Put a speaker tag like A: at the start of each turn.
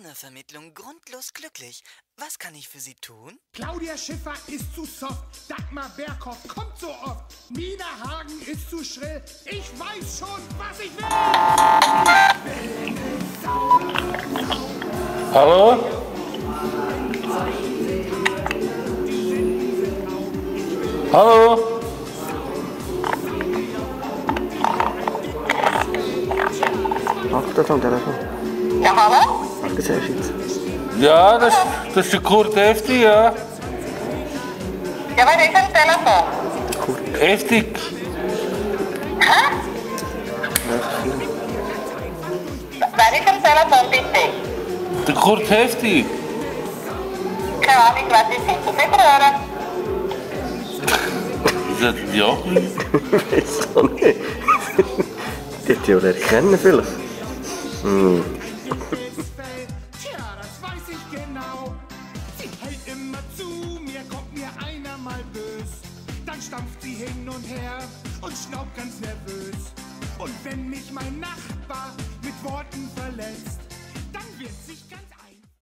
A: Partnervermittlung grundlos glücklich. Was kann ich für Sie tun?
B: Claudia Schiffer ist zu soft. Dagmar Berghoff kommt so oft. Nina Hagen ist zu schrill. Ich weiß schon, was ich will.
C: Hallo? Hallo?
D: Achtung, Telefon.
E: Ja, hallo?
D: Das ist jetzt.
C: Ja, das ist der Kurt Heftig, ja.
E: Ja, wer ist am Telefon?
C: Heftig.
E: Hä? Wer ist am Telefon, bitte?
C: Der Kurt Heftig.
E: Keine Ahnung, was ist das? Darf ich hören?
C: Ist das ein Jochen?
D: Weiß auch nicht. Die ja erkennen vielleicht.
B: Tja, das weiß ich genau. Sie hält immer zu mir, kommt mir einer mal bös. Dann stampft sie hin und her und schnaubt ganz nervös. Und wenn mich mein Nachbar mit Worten verletzt, dann wird sich ganz